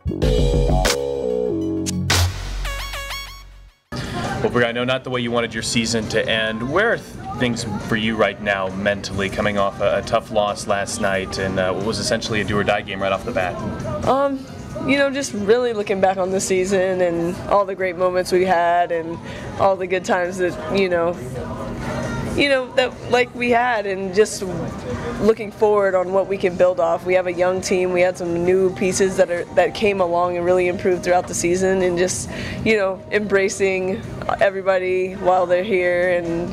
Well, Briann, I know not the way you wanted your season to end. Where are things for you right now mentally, coming off a tough loss last night and what was essentially a do-or-die game right off the bat? You know, just really looking back on the season and all the great moments we had and all the good times that, that like we had, and just looking forward on what we can build off. We have a young team. We had some new pieces that came along and really improved throughout the season, and just, embracing everybody while they're here, and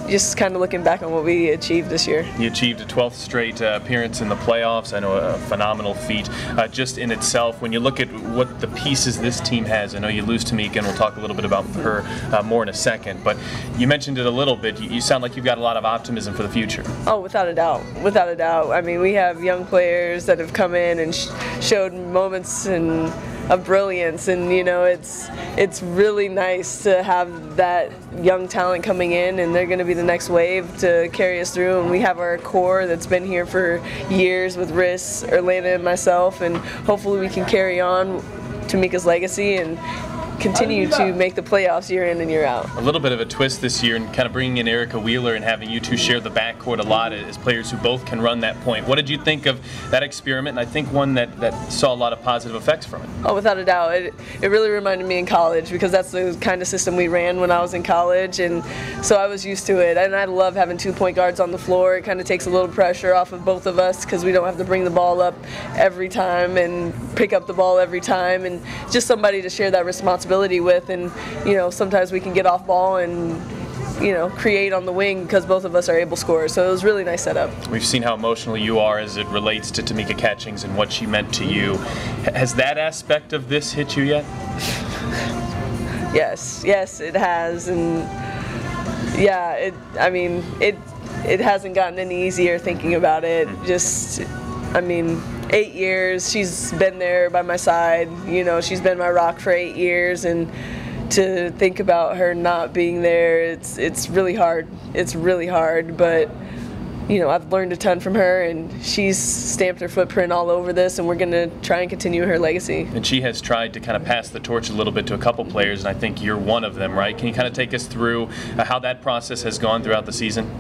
just kind of looking back on what we achieved this year. You achieved a 12th straight appearance in the playoffs. I know a phenomenal feat just in itself. When you look at what the pieces this team has, I know you lose Tamika, and we'll talk a little bit about her more in a second, but you mentioned it a little bit. You sound like you've got a lot of optimism for the future. Oh, without a doubt. Without a doubt. I mean, we have young players that have come in and showed moments of brilliance, and it's really nice to have that young talent coming in, and they're going to be the next wave to carry us through. And we have our core that's been here for years with Riss, Orlando, and myself, and hopefully we can carry on Tamika's legacy and continue to make the playoffs year in and year out. A little bit of a twist this year, and kind of bringing in Erica Wheeler and having you two share the backcourt a lot as players who both can run that point. What did you think of that experiment? And I think one that saw a lot of positive effects from it. Oh, without a doubt. It really reminded me in college, because that's the kind of system we ran when I was in college, and so I was used to it. And I love having 2 point guards on the floor. It kind of takes a little pressure off of both of us, because we don't have to bring the ball up every time and pick up the ball every time, and just somebody to share that responsibility with. And sometimes we can get off ball and create on the wing, because both of us are able scorers. So it was a really nice setup. We've seen how emotional you are as it relates to Tamika Catchings and what she meant to you. Has that aspect of this hit you yet? Yes, it has. And yeah, it hasn't gotten any easier thinking about it. 8 years, she's been there by my side. She's been my rock for 8 years, and to think about her not being there, it's really hard. It's really hard, but I've learned a ton from her, and she's stamped her footprint all over this, and we're going to try and continue her legacy. And she has tried to kind of pass the torch a little bit to a couple players, and I think you're one of them, right? Can you kind of take us through how that process has gone throughout the season?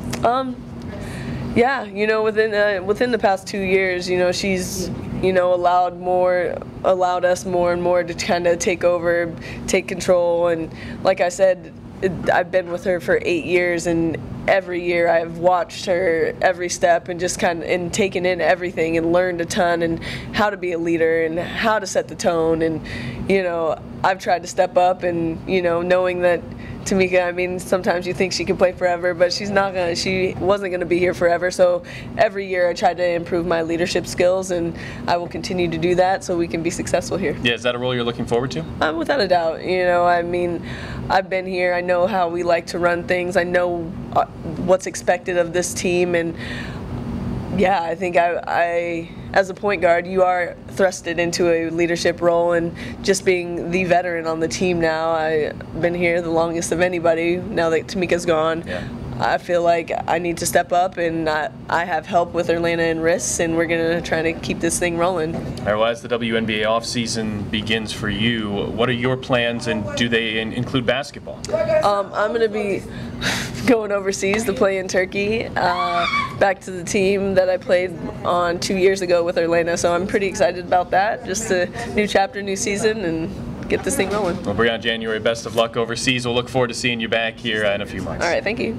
Yeah, within the past 2 years, she's allowed us more and more to kind of take over, take control. And like I said, I've been with her for 8 years, and every year I've watched her every step and just kind of taken in everything and learned a ton, and how to be a leader and how to set the tone. And I've tried to step up, and knowing that Tamika, sometimes you think she can play forever, but she wasn't going to be here forever. So every year I try to improve my leadership skills, and I will continue to do that so we can be successful here. Yeah, is that a role you're looking forward to? Without a doubt. I've been here. I know how we like to run things. I know what's expected of this team, and yeah, I think I as a point guard, you are thrusted into a leadership role, and just being the veteran on the team now, I've been here the longest of anybody now that Tamika's gone. Yeah. I feel like I need to step up, and I have help with Orlando and Riss, and we're going to try to keep this thing rolling. All right, well, as the WNBA offseason begins for you, what are your plans, and do they include basketball? I'm going to be going overseas to play in Turkey, back to the team that I played on 2 years ago with Orlando, so I'm pretty excited about that. Just a new chapter, new season, and get this thing rolling. Well, Briann January, best of luck overseas. We'll look forward to seeing you back here in a few months. All right, thank you.